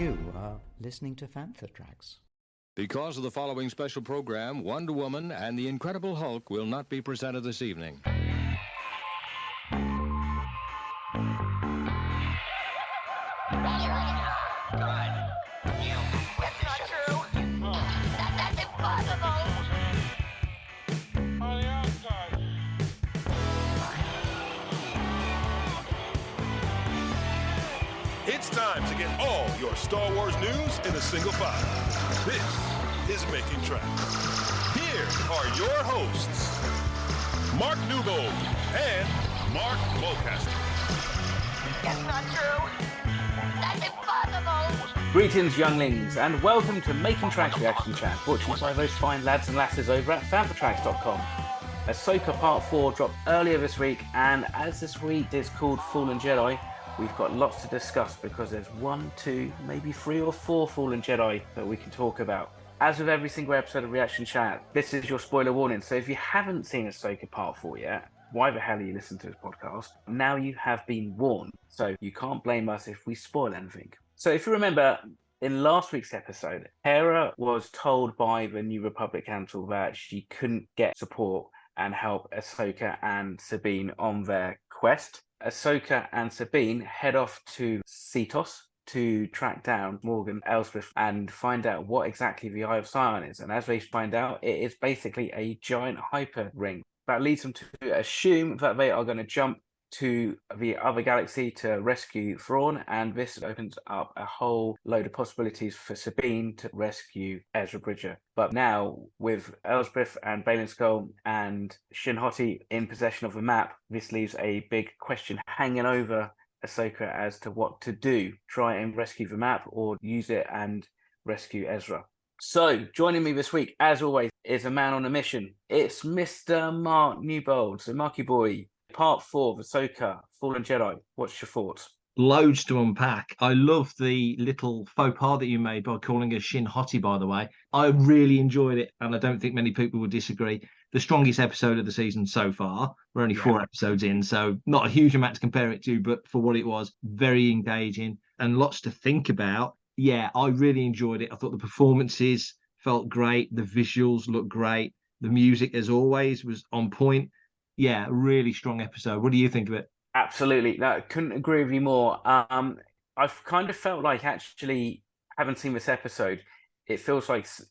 You are listening to Fantha Tracks. Because of the following special program, Wonder Woman and the Incredible Hulk will not be presented this evening. It's time to get all your Star Wars news in a single file. This is Making Tracks. Here are your hosts, Mark Newbold and Mark Mulcaster. It's not true. That's impossible. Greetings, younglings, and welcome to Making Tracks Reaction Chat, brought to you by those fine lads and lasses over at fanfortracks.com. Ahsoka Part 4 dropped earlier this week, and as this week is called Fallen Jedi, we've got lots to discuss because there's 1, 2, maybe 3 or 4 Fallen Jedi that we can talk about. As with every single episode of Reaction Chat, this is your spoiler warning. So if you haven't seen Ahsoka Part 4 yet, why the hell are you listening to this podcast? Now you have been warned, so you can't blame us if we spoil anything. So if you remember, in last week's episode, Hera was told by the New Republic Council that she couldn't get support and help Ahsoka and Sabine on their quest. Ahsoka and Sabine head off to Cetos to track down Morgan Elsbeth and find out what exactly the Eye of Sion is. And as they find out, it is basically a giant hyper ring. That leads them to assume that they are going to jump to the other galaxy to rescue Thrawn, and this opens up a whole load of possibilities for Sabine to rescue Ezra Bridger. But now, with Elsbeth and Balin Skull and Shin Hati in possession of the map, this leaves a big question hanging over Ahsoka as to what to do. Try and rescue the map or use it and rescue Ezra. So, joining me this week, as always, is a man on a mission. It's Mr. Mark Newbold. So, Marky boy, Part 4 of Ahsoka, Fallen Jedi. What's your thoughts? Loads to unpack. I love the little faux pas that you made by calling her Shin Hati, by the way. I really enjoyed it, and I don't think many people would disagree. The strongest episode of the season so far. We're only 4 episodes in, so not a huge amount to compare it to, but for what it was, very engaging and lots to think about. Yeah, I really enjoyed it. I thought the performances felt great. The visuals looked great. The music, as always, was on point. Yeah, really strong episode. What do you think of it? Absolutely. No, couldn't agree with you more. I've kind of felt like actually, having seen this episode, it feels like a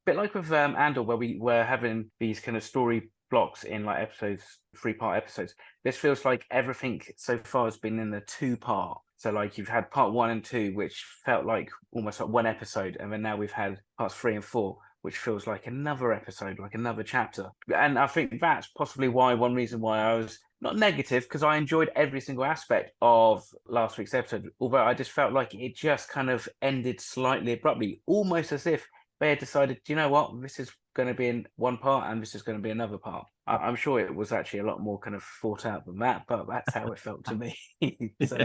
bit like with Andor, where we were having these kind of story blocks in like episodes, 3-part episodes. This feels like everything so far has been in the 2-part. So like you've had part 1 and 2, which felt like almost like one episode, and then now we've had parts 3 and 4, which feels like another episode, like another chapter. And I think that's possibly one reason why I was not negative, because I enjoyed every single aspect of last week's episode, although I just felt like it just kind of ended slightly abruptly, almost as if they had decided, you know what, this is going to be in one part and this is going to be another part. I'm sure it was actually a lot more kind of thought out than that, but that's how it felt to me. So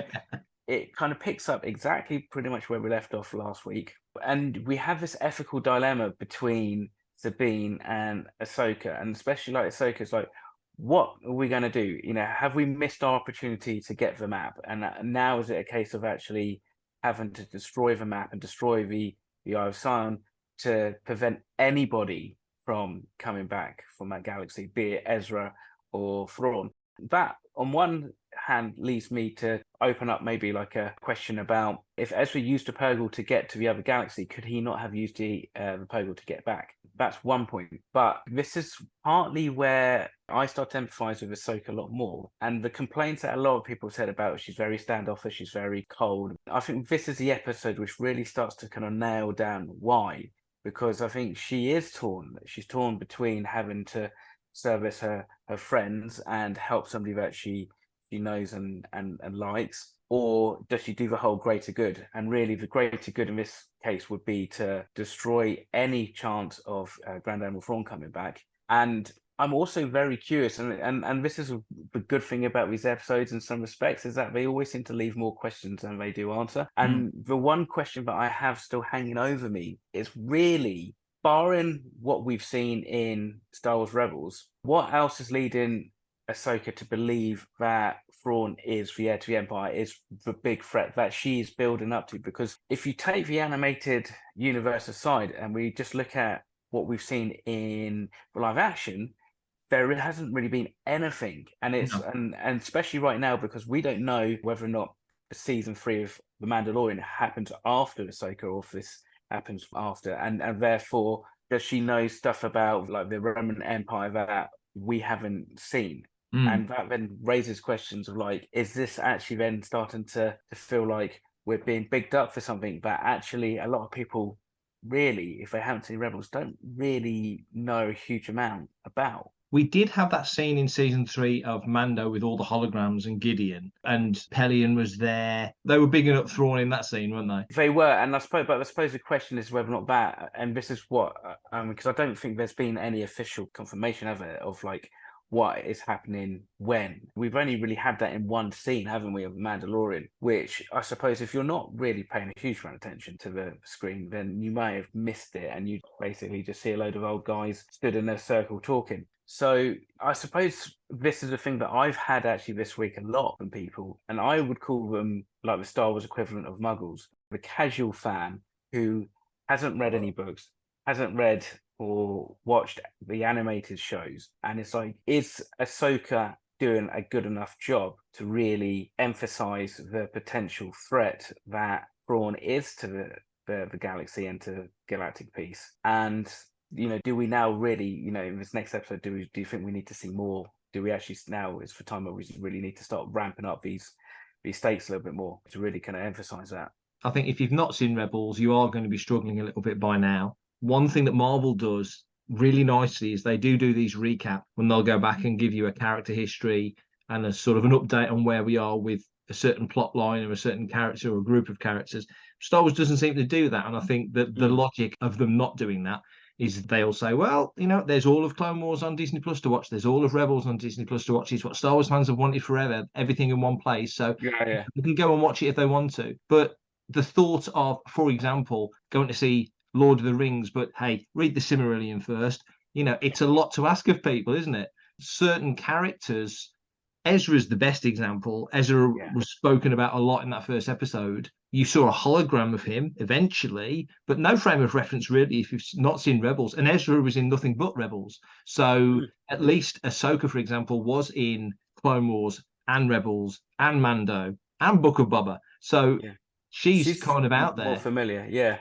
it kind of picks up exactly pretty much where we left off last week. And we have this ethical dilemma between Sabine and Ahsoka, and especially like Ahsoka's like, what are we going to do? You know, have we missed our opportunity to get the map? And now is it a case of actually having to destroy the map and destroy the Eye of Sion to prevent anybody from coming back from that galaxy, be it Ezra or Thrawn? That, on one hand, leads me to open up maybe like a question about if Ezra used the Purgle to get to the other galaxy, could he not have used the Purgle to get back? That's one point. But this is partly where I start to empathize with Ahsoka a lot more. And the complaints that a lot of people said about her, she's very standoffish, she's very cold. I think this is the episode which really starts to kind of nail down why. Because I think she is torn. She's torn between having to service her friends and help somebody that she knows and likes, or does she do the whole greater good? And really the greater good in this case would be to destroy any chance of Grand Admiral Thrawn coming back. And I'm also very curious, and this is the good thing about these episodes in some respects, is that they always seem to leave more questions than they do answer. And the one question that I have still hanging over me is really, barring what we've seen in Star Wars Rebels, what else is leading Ahsoka to believe that Thrawn is the heir to the Empire, is the big threat that she's building up to. Because if you take the animated universe aside and we just look at what we've seen in live action, there hasn't really been anything. And it's No. and especially right now, because we don't know whether or not season 3 of The Mandalorian happens after Ahsoka or if this happens after, and therefore does she know stuff about like the Roman Empire that we haven't seen? And that then raises questions of like, is this actually then starting to feel like we're being bigged up for something that actually a lot of people really, if they haven't seen Rebels, don't really know a huge amount about? We did have that scene in season 3 of Mando with all the holograms and Gideon, and Pelion was there. They were bigging up Thrawn in that scene, weren't they? They were, and I suppose the question is whether or not that, and this is what, because I don't think there's been any official confirmation of it, of like what is happening when. We've only really had that in one scene, haven't we, of Mandalorian, which I suppose if you're not really paying a huge amount of attention to the screen, then you may have missed it, and you basically just see a load of old guys stood in a circle talking. So I suppose this is a thing that I've had actually this week a lot from people, and I would call them like the Star Wars equivalent of muggles. The casual fan who hasn't read any books, hasn't read or watched the animated shows, and it's like, is Ahsoka doing a good enough job to really emphasize the potential threat that Thrawn is to the galaxy and to galactic peace? And do we now really, in this next episode, do you think we need to see more? Do we actually now is the time where we really need to start ramping up these stakes a little bit more to really kind of emphasize that? I think if you've not seen Rebels, you are going to be struggling a little bit by now. One thing that Marvel does really nicely is they do these recap when they'll go back and give you a character history and a sort of an update on where we are with a certain plot line or a certain character or a group of characters. Star Wars doesn't seem to do that, and I think that the logic of them not doing that is they'll say, well, there's all of Clone Wars on Disney Plus to watch. There's all of Rebels on Disney Plus to watch. It's what Star Wars fans have wanted forever, everything in one place. So yeah. they can go and watch it if they want to. But the thought of, for example, going to see Lord of the Rings, but hey, read the Silmarillion first. It's a lot to ask of people, isn't it? Certain characters, Ezra's the best example. Ezra was spoken about a lot in that first episode. You saw a hologram of him eventually, but no frame of reference really if you've not seen Rebels. And Ezra was in nothing but Rebels. So at least Ahsoka, for example, was in Clone Wars and Rebels and Mando and Book of Boba. So she's kind of out there. More familiar, yeah.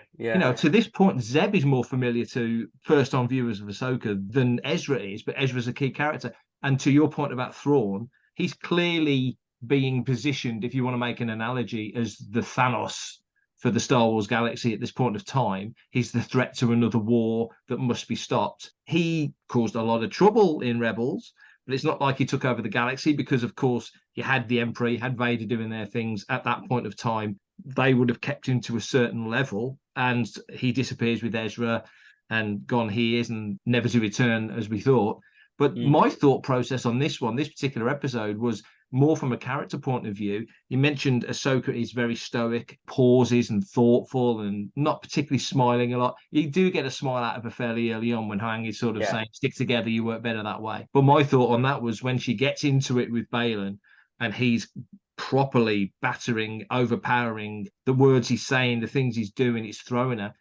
To this point, Zeb is more familiar to first-time viewers of Ahsoka than Ezra is, but Ezra's a key character. And to your point about Thrawn, he's clearly being positioned, if you want to make an analogy, as the Thanos for the Star Wars galaxy at this point of time. He's the threat to another war that must be stopped. He caused a lot of trouble in Rebels, but it's not like he took over the galaxy because, of course, you had the Emperor, you had Vader doing their things at that point of time. They would have kept him to a certain level, and he disappears with Ezra, and gone he is, and never to return as we thought. But my thought process on this particular episode, was more from a character point of view. You mentioned Ahsoka is very stoic, pauses and thoughtful and not particularly smiling a lot. You do get a smile out of her fairly early on when Hang is sort of saying, stick together, you work better that way. But my thought on that was when she gets into it with Balin and he's properly battering, overpowering the words he's saying, the things he's doing, it's throwing her.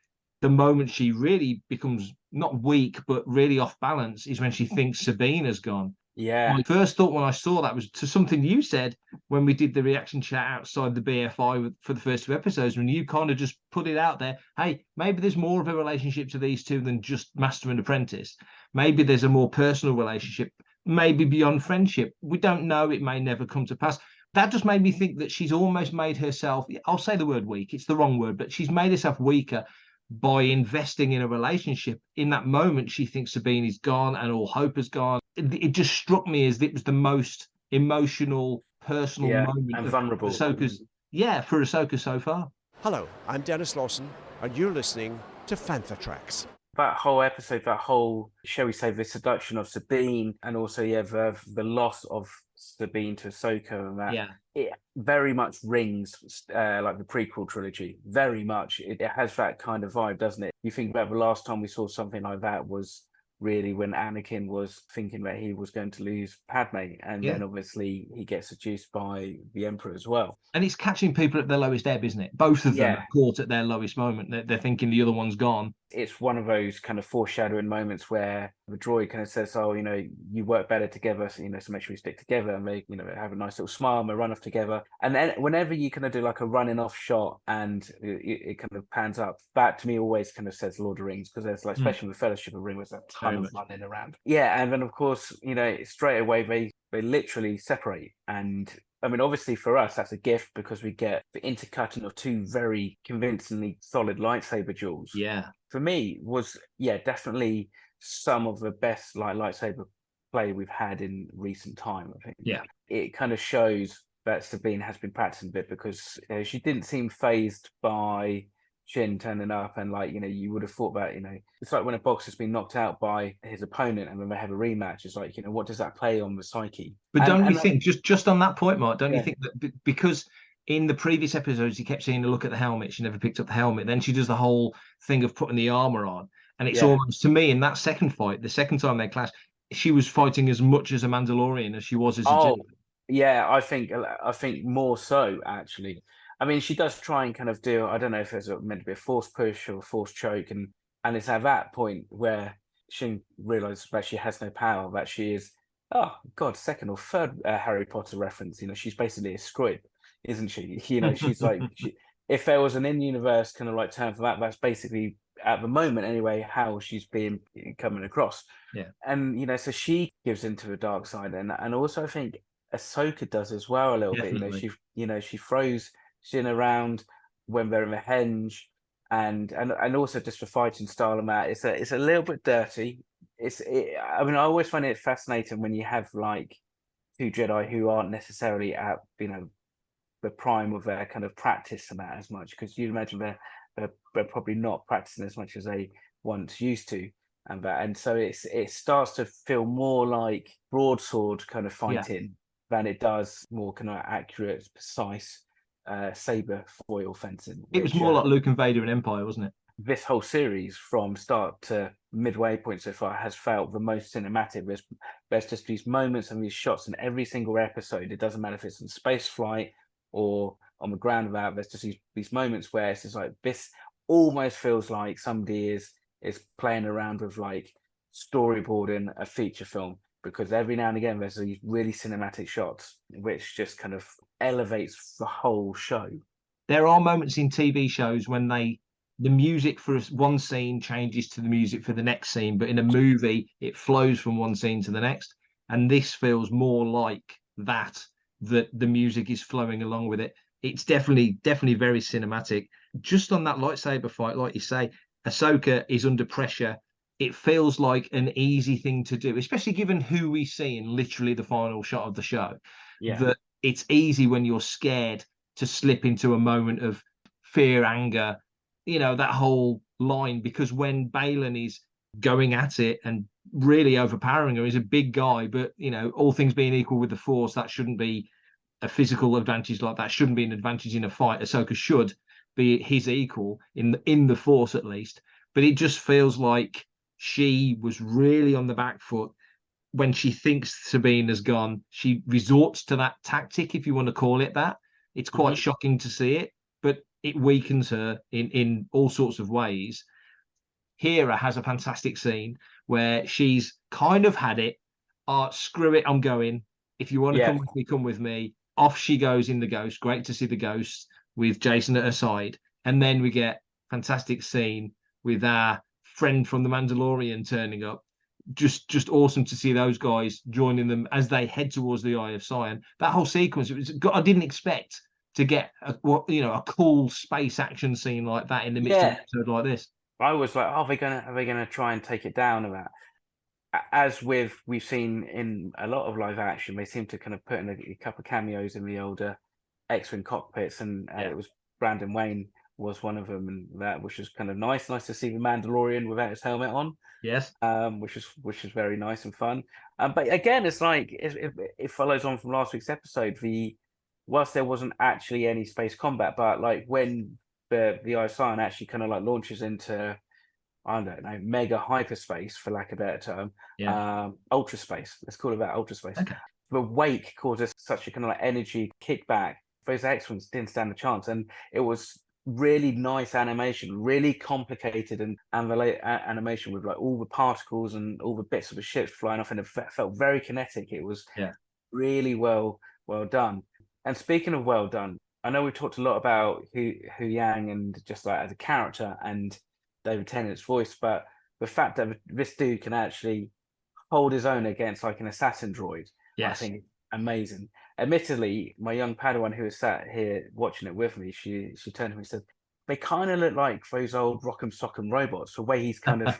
The moment she really becomes not weak, but really off balance is when she thinks Sabine has gone. Yeah. My first thought when I saw that was to something you said when we did the reaction chat outside the BFI for the first 2 episodes, when you kind of just put it out there. Hey, maybe there's more of a relationship to these two than just master and apprentice. Maybe there's a more personal relationship, maybe beyond friendship. We don't know. It may never come to pass. That just made me think that she's almost made herself, I'll say the word weak, it's the wrong word, but she's made herself weaker by investing in a relationship. In that moment, she thinks Sabine is gone and all hope is gone. It just struck me as it was the most emotional, personal moment and of vulnerable. for Ahsoka so far. Hello, I'm Dennis Lawson, and you're listening to Fantha Tracks. That whole episode, that whole, shall we say, the seduction of Sabine, and also the loss of Sabine to Ahsoka, and that it very much rings like the prequel trilogy. Very much, it has that kind of vibe, doesn't it? You think about the last time we saw something like that was really when Anakin was thinking that he was going to lose Padme, and Yeah. then obviously he gets seduced by the Emperor as well. And it's catching people at their lowest ebb, isn't it? Both of them Yeah. are caught at their lowest moment. They're thinking the other one's gone. It's one of those kind of foreshadowing moments where the droid kind of says, "Oh, you work better together, so so make sure you stick together." And they, have a nice little smile and they run off together. And then whenever you kind of do like a running off shot and it kind of pans up, that to me always kind of says Lord of the Rings, because there's like, especially with Fellowship of the Ring, there's a ton of running around. Yeah, and then of course, straight away they literally separate. And I mean, obviously for us, that's a gift because we get the intercutting of two very convincingly solid lightsaber duels. Yeah. For me, was definitely some of the best lightsaber play we've had in recent time. I think. Yeah. It kind of shows that Sabine has been practicing a bit, because she didn't seem phased by Shin turning up, and you would have thought that it's like when a boxer's been knocked out by his opponent and then they have a rematch, it's like, what does that play on the psyche? But don't you think, just on that point, Mark, don't you think that because in the previous episodes you kept seeing her look at the helmet, she never picked up the helmet, then she does the whole thing of putting the armor on, and it's almost, to me, in that second fight, the second time they clashed, she was fighting as much as a Mandalorian as she was as a Jedi. Yeah, I think more so, actually. I mean, she does try and kind of do, I don't know if it's meant to be a force push or a force choke, and it's at that point where Shin realizes that she has no power, that she is, oh God, second or third Harry Potter reference. She's basically a squid, isn't she? She's like, if there was an in-universe kind of like term for that, that's basically, at the moment anyway, how she's been coming across. Yeah. And so she gives into the dark side, and also I think Ahsoka does as well a little Definitely. bit. She throws Shin around when they're in the henge, and also just the fighting style of that. It's a little bit dirty. I mean, I always find it fascinating when you have like two Jedi who aren't necessarily at the prime of their kind of practice and that as much, because you'd imagine they're probably not practicing as much as they once used to, and so it starts to feel more like broadsword kind of fighting than it does more kind of accurate, precise saber foil fencing. It was more like Luke and Vader in Empire, wasn't it? This whole series, from start to midway point so far, has felt the most cinematic. There's just these moments and these shots in every single episode. It doesn't matter if it's in space flight or on the ground. There's just these moments where it's just like, this almost feels like somebody is playing around with like storyboarding a feature film, because every now and again there's these really cinematic shots which just kind of elevates the whole show. There are moments in TV shows when the music for one scene changes to the music for the next scene, but in a movie it flows from one scene to the next, and this feels more like that the music is flowing along with it. It's definitely very cinematic. Just on that lightsaber fight, like you say, Ahsoka is under pressure. It feels like an easy thing to do, especially given who we see in literally the final shot of the show. That it's easy when you're scared to slip into a moment of fear, anger, that whole line, because when Balin is going at it and really overpowering her, he's a big guy, but all things being equal with the Force, that shouldn't be a physical advantage, like that shouldn't be an advantage in a fight. Ahsoka should be his equal in the Force, at least. But it just feels like she was really on the back foot. When she thinks Sabine has gone, she resorts to that tactic, if you want to call it that. It's quite shocking to see it, but it weakens her in all sorts of ways. Hera has a fantastic scene where she's kind of had it. Screw it, I'm going. If you want to come with me, come with me. Off she goes in the Ghost. Great to see the Ghost with Jason at her side. And then we get fantastic scene with our friend from the Mandalorian turning up. Just awesome to see those guys joining them as they head towards the Eye of Sion. That whole sequence, I didn't expect to get a cool space action scene like that in the midst of an episode like this. I was like, are they gonna try and take it down of that? As we've seen in a lot of live action, they seem to kind of put in a couple of cameos in the older X-Wing cockpits, and it was Brandon Wayne was one of them, and that, which was kind of nice to see the Mandalorian without his helmet on. Yes. Which is very nice and fun. But again, it's like it follows on from last week's episode. Whilst there wasn't actually any space combat, but like when the Eye of Sion actually kind of like launches into I don't know, mega hyperspace, for lack of a better term, ultra space. Let's call it that, ultra space. Okay. The wake causes such a kind of like energy kickback. Those X-Wings didn't stand a chance, and it was really nice animation, really complicated and animation with like all the particles and all the bits of the ship flying off, and it felt very kinetic. It was really well done. And speaking of well done, I know we talked a lot about Hu Yang and just like as a character and David Tennant's voice, but the fact that this dude can actually hold his own against like an assassin droid, I think is amazing. Admittedly, my young Padawan who was sat here watching it with me, she turned to me and said, they kind of look like those old Rock'em Sock'em robots, the way he's kind of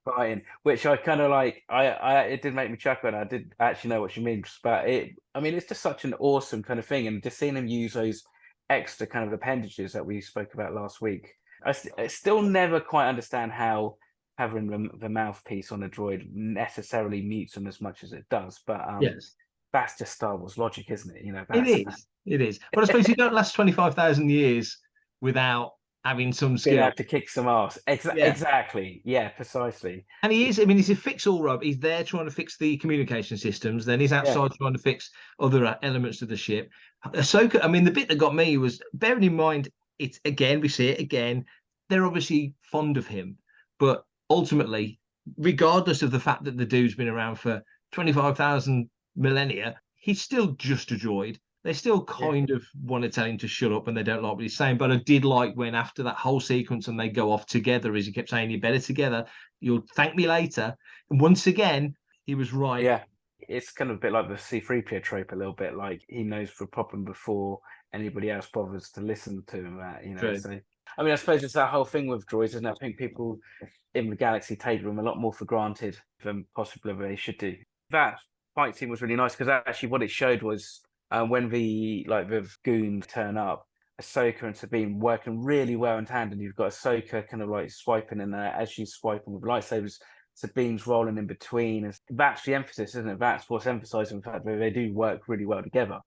fighting, which I kind of like. It did make me chuckle, and I did actually know what she means. But it's just such an awesome kind of thing, and just seeing him use those extra kind of appendages that we spoke about last week. I still never quite understand how having the mouthpiece on a droid necessarily mutes them as much as it does, but that's just Star Wars logic, isn't it? It is. But I suppose you don't last 25,000 years without having some skill. Being able to kick some ass. Exactly. Yeah, precisely. And he is, he's a fix-all robot. He's there trying to fix the communication systems. Then he's outside trying to fix other elements of the ship. Ahsoka, the bit that got me was, bearing in mind, we see it again, they're obviously fond of him. But ultimately, regardless of the fact that the dude's been around for 25,000 millennia, he's still just a droid. They still kind of want to tell him to shut up and they don't like what he's saying. But I did like when after that whole sequence and they go off together, as he kept saying, you're better together, you'll thank me later. And once again, he was right. Yeah, it's kind of a bit like the C-3PO trope a little bit, like he knows the problem before anybody else bothers to listen to him. So, I suppose it's that whole thing with droids, and I think people in the galaxy take them a lot more for granted than possibly they should do. That fight scene was really nice because actually what it showed was when the goons turn up, Ahsoka and Sabine working really well in tandem. You've got Ahsoka kind of like swiping in there as she's swiping with lightsabers. Sabine's rolling in between. That's the emphasis, isn't it? That's what's emphasizing the fact that they do work really well together.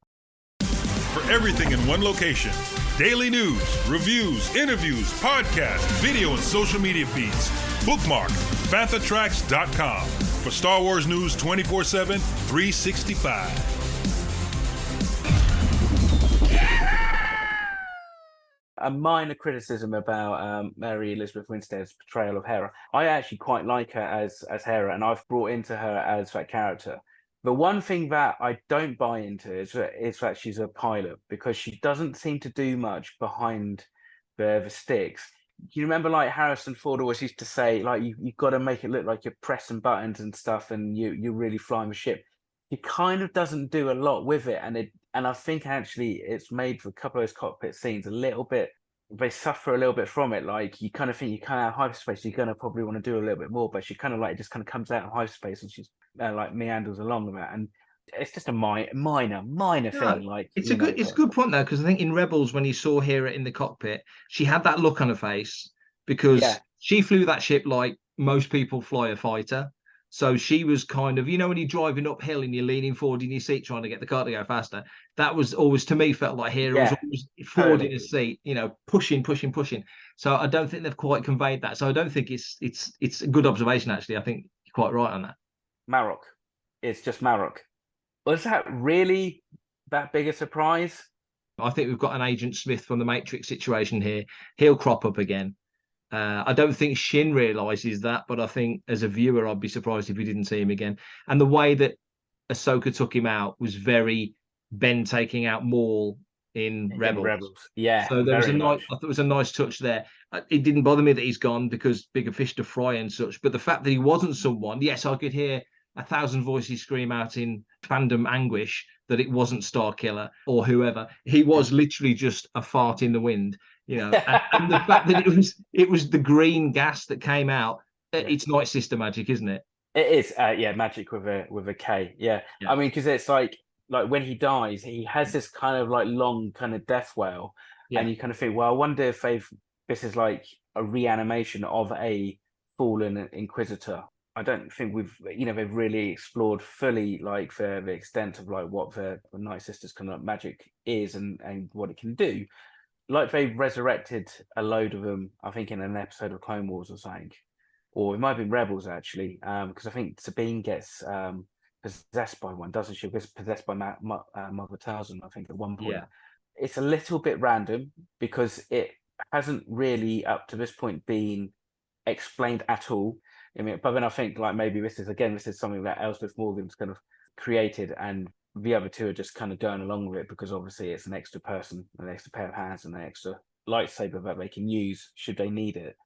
For everything in one location, daily news, reviews, interviews, podcasts, video, and social media feeds, bookmark FanthaTracks.com for Star Wars news 24/7, 365. A minor criticism about Mary Elizabeth Winstead's portrayal of Hera. I actually quite like her as Hera, and I've brought into her as that character. The one thing that I don't buy into is that she's a pilot, because she doesn't seem to do much behind the sticks. You remember, like Harrison Ford always used to say, like you've got to make it look like you're pressing buttons and stuff, and you're really flying the ship. He kind of doesn't do a lot with it, and I think actually it's made for a couple of those cockpit scenes a little bit. They suffer a little bit from it. Like you kind of think you come out of hyperspace, you're gonna probably want to do a little bit more, but she kind of like just kind of comes out of hyperspace and she's like meanders along with that, and it's just a minor thing. Like it's a good point though, because I think in Rebels when you saw Hera in the cockpit, she had that look on her face because she flew that ship like most people fly a fighter. So she was kind of, when you're driving uphill and you're leaning forward in your seat trying to get the car to go faster, that was always, to me, felt like Hera was always forward in a seat, pushing. So I don't think they've quite conveyed that. So I don't think it's a good observation, actually. I think you're quite right on that. Marok. It's just Marok. Was that really that big a surprise? I think we've got an Agent Smith from the Matrix situation here. He'll crop up again. I don't think Shin realises that, but I think as a viewer, I'd be surprised if we didn't see him again. And the way that Ahsoka took him out was very Ben taking out Maul in Rebels. Yeah. So there was I thought it was a nice touch there. It didn't bother me that he's gone because bigger fish to fry and such. But the fact that he wasn't someone, yes, I could hear 1,000 voices scream out in fandom anguish that it wasn't Starkiller or whoever. He was literally just a fart in the wind. And the fact that it was the green gas that came out, it's Night Sister magic, isn't it? It is, magic with a K. Yeah. Because it's like when he dies, he has this kind of like long kind of death wail, and you kind of think, well, I wonder if this is like a reanimation of a fallen Inquisitor. I don't think they've really explored fully like the extent of like what the Night Sister's kind of magic is and what it can do. like they resurrected a load of them, I think, in an episode of Clone Wars or something, or it might have been Rebels actually, because I think Sabine gets possessed by one, doesn't she? Gets possessed by Mother Talzin, I think, at one point. Yeah. It's a little bit random because it hasn't really up to this point been explained at all. I mean, but then I think like maybe this is something that Elspeth Morgan's kind of created, and the other two are just kind of going along with it because obviously it's an extra person, an extra pair of hands, and an extra lightsaber that they can use should they need it.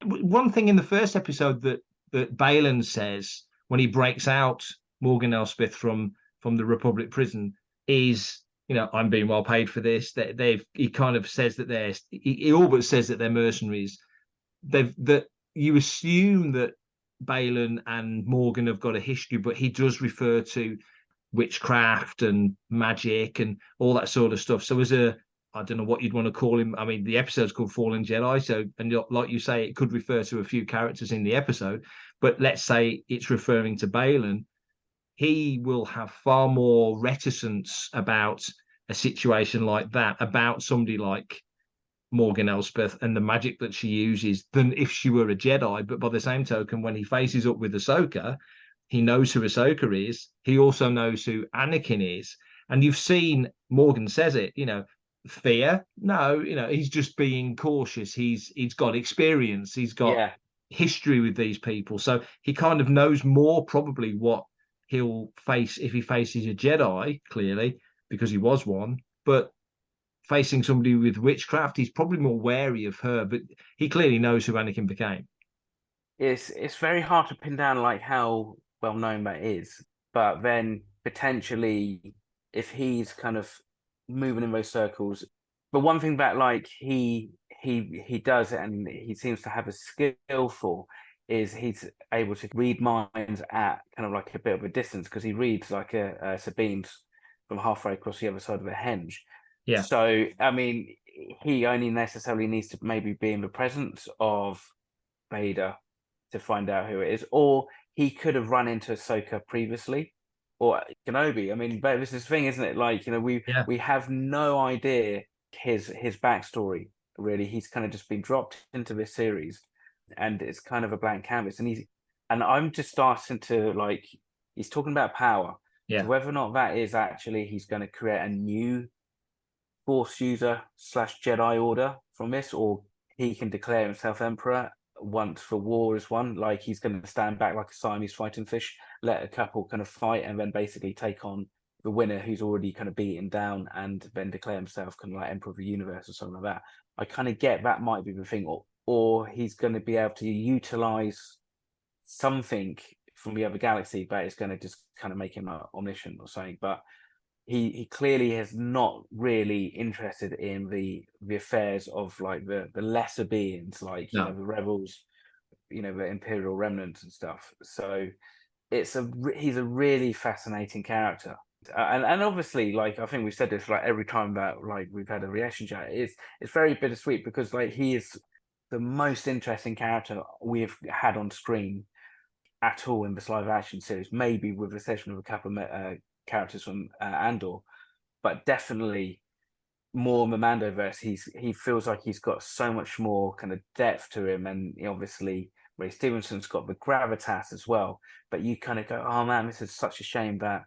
One thing in the first episode that Balin says when he breaks out Morgan Elspeth from the Republic prison is, you know, I'm being well paid for this. He kind of says that he all but says that they're mercenaries. That you assume that Balin and Morgan have got a history, but he does refer to witchcraft and magic and all that sort of stuff. So I don't know what you'd want to call him. I mean, the episode's called Fallen Jedi, so, and like you say, it could refer to a few characters in the episode, but let's say it's referring to Balin. He will have far more reticence about a situation like that, about somebody like Morgan Elspeth and the magic that she uses, than if she were a Jedi. But by the same token, when he faces up with Ahsoka, he knows who Ahsoka is. He also knows who Anakin is. And you've seen Morgan says it, you know, fear. No, you know, he's just being cautious. He's got experience. He's got history with these people. So he kind of knows more probably what he'll face if he faces a Jedi, clearly, because he was one. But facing somebody with witchcraft, he's probably more wary of her, but he clearly knows who Anakin became. It's very hard to pin down like how well known that is, but then potentially if he's kind of moving in those circles, but one thing that like he does and he seems to have a skill for is he's able to read minds at kind of like a bit of a distance, because he reads like a Sabine's from halfway across the other side of a henge. Yeah. So I mean, he only necessarily needs to maybe be in the presence of Vader to find out who it is, or he could have run into Ahsoka previously, or Kenobi. I mean, but this is the thing, isn't it? Like, you know, we have no idea his backstory really. He's kind of just been dropped into this series, and it's kind of a blank canvas. And I'm just starting to like, he's talking about power. Yeah. So whether or not that is actually he's going to create a new Force user / Jedi Order from this, or he can declare himself Emperor once the war is won. Like he's going to stand back like a Siamese fighting fish, let a couple kind of fight, and then basically take on the winner who's already kind of beaten down, and then declare himself kind of like Emperor of the Universe or something like that. I kind of get that might be the thing, or he's going to be able to utilize something from the other galaxy, but it's going to just kind of make him omniscient or something. But he clearly is not really interested in the affairs of like the lesser beings, like you know, the rebels, you know, the Imperial remnants and stuff. So he's a really fascinating character, and obviously, like I think we've said this like every time that like we've had a reaction chat, it's very bittersweet because like he is the most interesting character we've had on screen at all in this live action series, maybe with the exception of a couple of characters from Andor, but definitely more in the Mandoverse. He feels like he's got so much more kind of depth to him, and obviously Ray Stevenson's got the gravitas as well. But you kind of go, oh man, this is such a shame that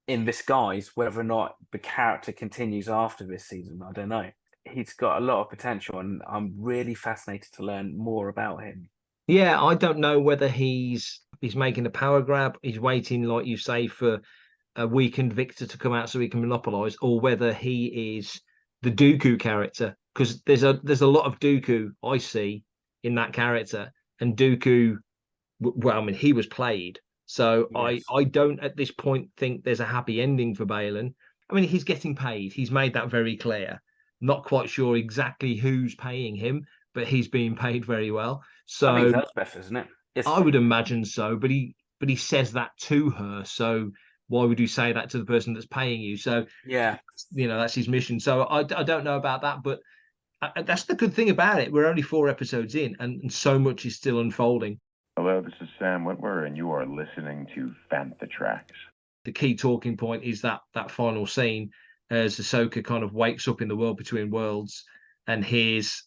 in this guise, whether or not the character continues after this season, I don't know. He's got a lot of potential, and I'm really fascinated to learn more about him. Yeah, I don't know whether he's making a power grab. He's waiting, like you say, for a weakened Victor to come out so he can monopolize, or whether he is the Dooku character, because there's a lot of Dooku I see in that character, and Dooku, well, I mean, he was played, so yes. I don't at this point think there's a happy ending for Balin. I mean, he's getting paid. He's made that very clear. Not quite sure exactly who's paying him, but he's being paid very well. So I think that's better, isn't it? I would imagine so, but he says that to her, so why would you say that to the person that's paying you? So yeah, you know, that's his mission. So I don't know about that, but that's the good thing about it. We're only 4 episodes in, and so much is still unfolding. Hello, this is Sam Whitwer, and you are listening to Fantha Tracks. The key talking point is that final scene, as Ahsoka kind of wakes up in the world between worlds and hears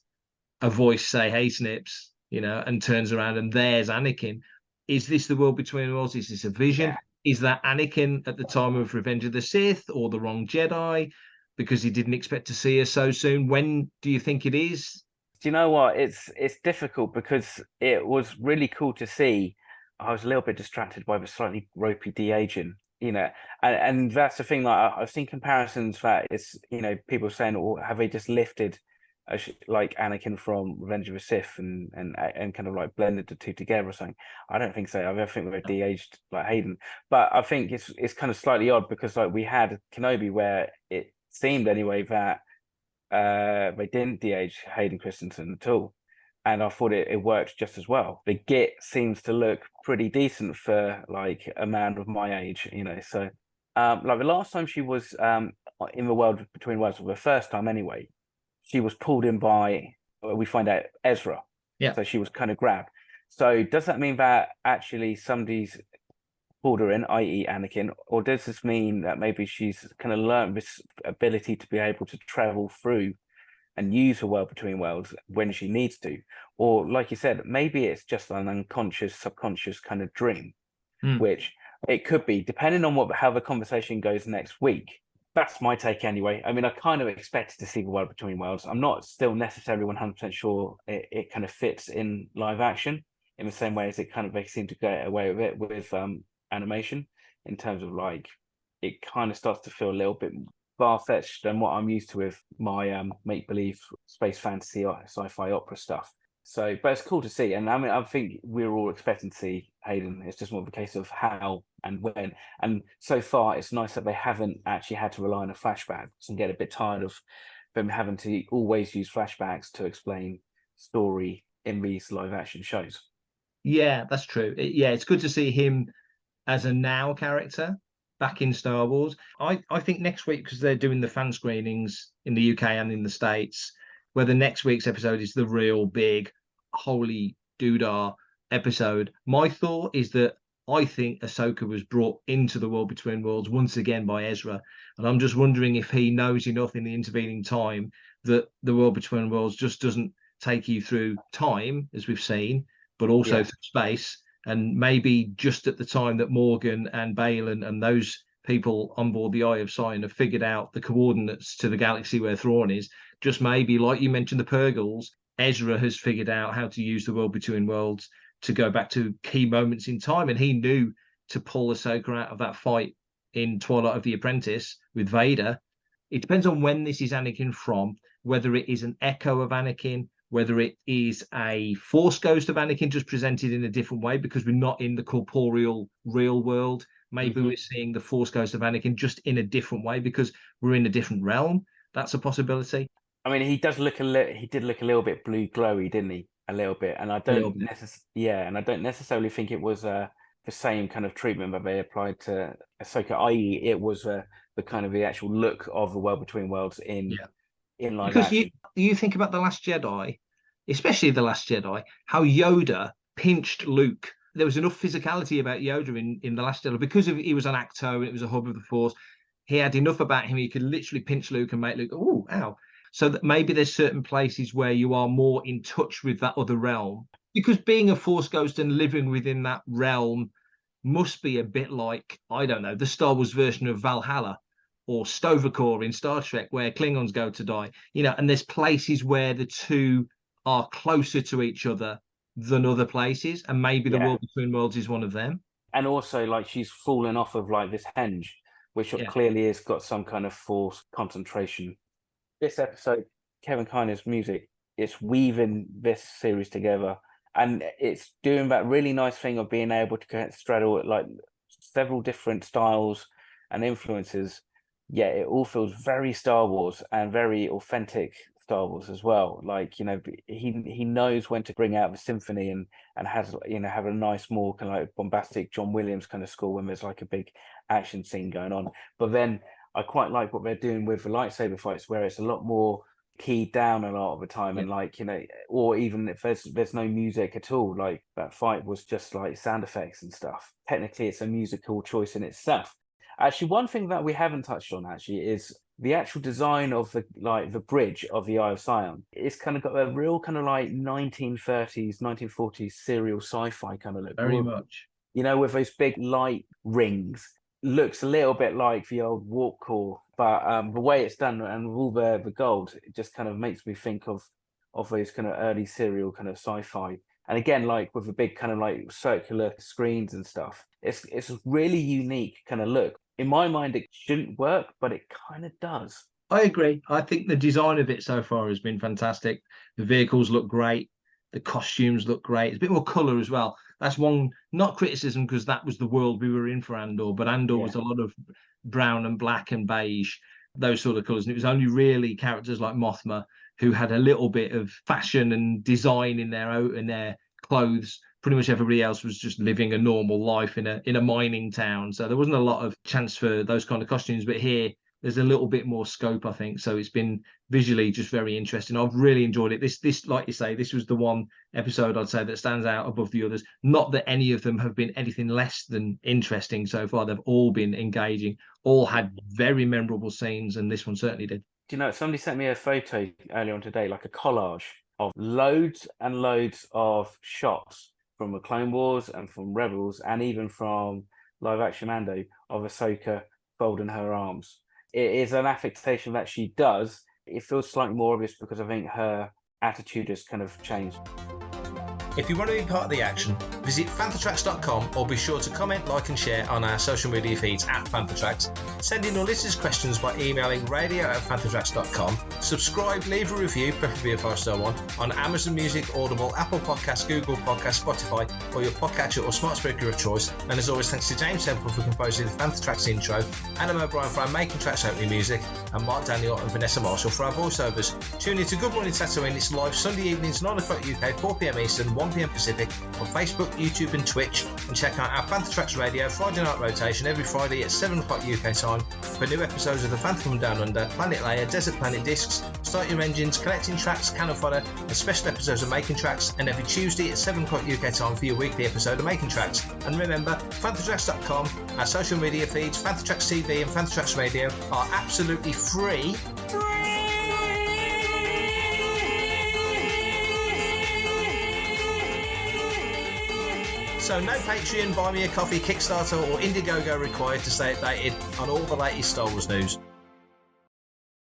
a voice say, "Hey, Snips," and turns around and there's Anakin. Is this the world between worlds? Is this a vision? Yeah. Is that Anakin at the time of Revenge of the Sith or the wrong Jedi because he didn't expect to see her so soon? When do you think it is? Do you know what? It's difficult because it was really cool to see. I was a little bit distracted by the slightly ropey de-aging, and that's the thing. Like I've seen comparisons that it's, people saying, "Oh, have they just lifted like Anakin from Revenge of the Sith and kind of like blended the two together or something?" I don't think so. I think they've de-aged like Hayden, but I think it's kind of slightly odd because like we had Kenobi where it seemed anyway that they didn't de-age Hayden Christensen at all, and I thought it worked just as well. The Git seems to look pretty decent for like a man of my age, So, like the last time she was in the world between worlds, or the first time anyway, she was pulled in by, we find out, Ezra. Yeah. So she was kind of grabbed. So does that mean that actually somebody's pulled her in, i.e. Anakin, or does this mean that maybe she's kind of learned this ability to be able to travel through and use her world between worlds when she needs to? Or like you said, maybe it's just an unconscious, subconscious kind of dream, which it could be, depending on how the conversation goes next week. That's my take anyway. I mean, I kind of expected to see the world between worlds. I'm not still necessarily 100% sure it kind of fits in live action in the same way as it kind of, they seem to get away with it with animation, in terms of like, it kind of starts to feel a little bit far-fetched than what I'm used to with my make-believe space fantasy or sci-fi opera stuff. So, but it's cool to see, and I mean, I think we're all expecting to see Hayden. It's just more of a case of how and when. And so far, it's nice that they haven't actually had to rely on a flashback and get a bit tired of them having to always use flashbacks to explain story in these live-action shows. Yeah, that's true. It's good to see him as a now character back in Star Wars. I think next week, because they're doing the fan screenings in the UK and in the States, whether next week's episode is the real big holy doodah episode. My thought is that I think Ahsoka was brought into the world between worlds once again by Ezra, and I'm just wondering if he knows enough in the intervening time that the world between worlds just doesn't take you through time, as we've seen, but also through space. And maybe just at the time that Morgan and Balin and those people on board the Eye of Sion have figured out the coordinates to the galaxy where Thrawn is, just maybe, like you mentioned, the Purgles, Ezra has figured out how to use the world between worlds to go back to key moments in time. And he knew to pull Ahsoka out of that fight in Twilight of the Apprentice with Vader. It depends on when this is Anakin from, whether it is an echo of Anakin, whether it is a Force ghost of Anakin just presented in a different way because we're not in the corporeal real world. Maybe we're seeing the Force ghost of Anakin just in a different way because we're in a different realm. That's a possibility. I mean, he did look a little bit blue glowy, didn't he? A little bit, and I don't necessarily think it was the same kind of treatment that they applied to Ahsoka. I.e., it was the kind of the actual look of the world between worlds in live action. You think about The Last Jedi, especially The Last Jedi, how Yoda pinched Luke. There was enough physicality about Yoda in The Last Jedi because he was an actor and it was a hub of the Force. He had enough about him. He could literally pinch Luke and make Luke, oh, ow. So that maybe there's certain places where you are more in touch with that other realm. Because being a Force ghost and living within that realm must be a bit like, I don't know, the Star Wars version of Valhalla or Sto-Vo-Kor in Star Trek, where Klingons go to die. And there's places where the two are closer to each other than other places. And maybe the world between worlds is one of them. And also, like, she's fallen off of like this henge, which clearly has got some kind of Force concentration. This episode, Kevin Kiner's music, it's weaving this series together, and it's doing that really nice thing of being able to straddle like several different styles and influences. Yeah, it all feels very Star Wars and very authentic Star Wars as well. Like, he knows when to bring out the symphony and has, have a nice, more kind of like bombastic John Williams kind of score when there's like a big action scene going on. But then I quite like what they're doing with the lightsaber fights, where it's a lot more keyed down a lot of the time, and like, or even if there's no music at all, like that fight was just like sound effects and stuff. Technically, it's a musical choice in itself. Actually, one thing that we haven't touched on actually is the actual design of the bridge of the Eye of Sion, it's kind of got a real kind of like 1930s, 1940s serial sci-fi kind of look. Very much. You know, with those big light rings. Looks a little bit like the old warp core, but the way it's done and with all the gold, it just kind of makes me think of those kind of early serial kind of sci-fi. And again, like with the big kind of like circular screens and stuff, it's a really unique kind of look. In my mind, it shouldn't work, but it kind of does. I agree. I think the design of it so far has been fantastic. The vehicles look great. The costumes look great. It's a bit more colour as well. That's one, not criticism, because that was the world we were in for Andor, but Andor was a lot of brown and black and beige, those sort of colours. And it was only really characters like Mothma who had a little bit of fashion and design in their clothes. Pretty much everybody else was just living a normal life in a mining town. So there wasn't a lot of chance for those kind of costumes. But here, there's a little bit more scope, I think. So it's been visually just very interesting. I've really enjoyed it. This, like you say, this was the one episode I'd say that stands out above the others. Not that any of them have been anything less than interesting so far. They've all been engaging, all had very memorable scenes, and this one certainly did. Do you know, somebody sent me a photo earlier on today, like a collage of loads and loads of shots from the Clone Wars and from Rebels and even from live action Mando of Ahsoka folding her arms. It is an affectation that she does. It feels slightly more obvious because I think her attitude has kind of changed. If you want to be part of the action, visit fanthatracks.com or be sure to comment, like and share on our social media feeds at Fanthatracks. Send in your listeners' questions by emailing radio@fanthatracks.com. Subscribe, leave a review, preferably a 5-star one, on Amazon Music, Audible, Apple Podcasts, Google Podcasts, Spotify, or your podcatcher or smart speaker of choice. And as always, thanks to James Temple for composing the Fanthatracks intro, Adam O'Brien for our Making Tracks opening music, and Mark Daniel and Vanessa Marshall for our voiceovers. Tune in to Good Morning Tatooine. It's live Sunday evenings, 9 o'clock UK, 4 p.m. Eastern, 1 p.m. Pacific on Facebook, YouTube and Twitch, and check out our Fanthatracks Radio Friday night rotation every Friday at 7 o'clock UK time for new episodes of The Phantom from Down Under, Planet Leia, Desert Planet Discs, Start Your Engines, Collecting Tracks, Cannon Fodder, and special episodes of Making Tracks, and every Tuesday at 7 o'clock UK time for your weekly episode of Making Tracks. And remember, Fanthatracks.com, our social media feeds, Fanthatracks TV and Fanthatracks Radio are absolutely free. So no Patreon, Buy Me a Coffee, Kickstarter or Indiegogo required to stay updated on all the latest Star Wars news.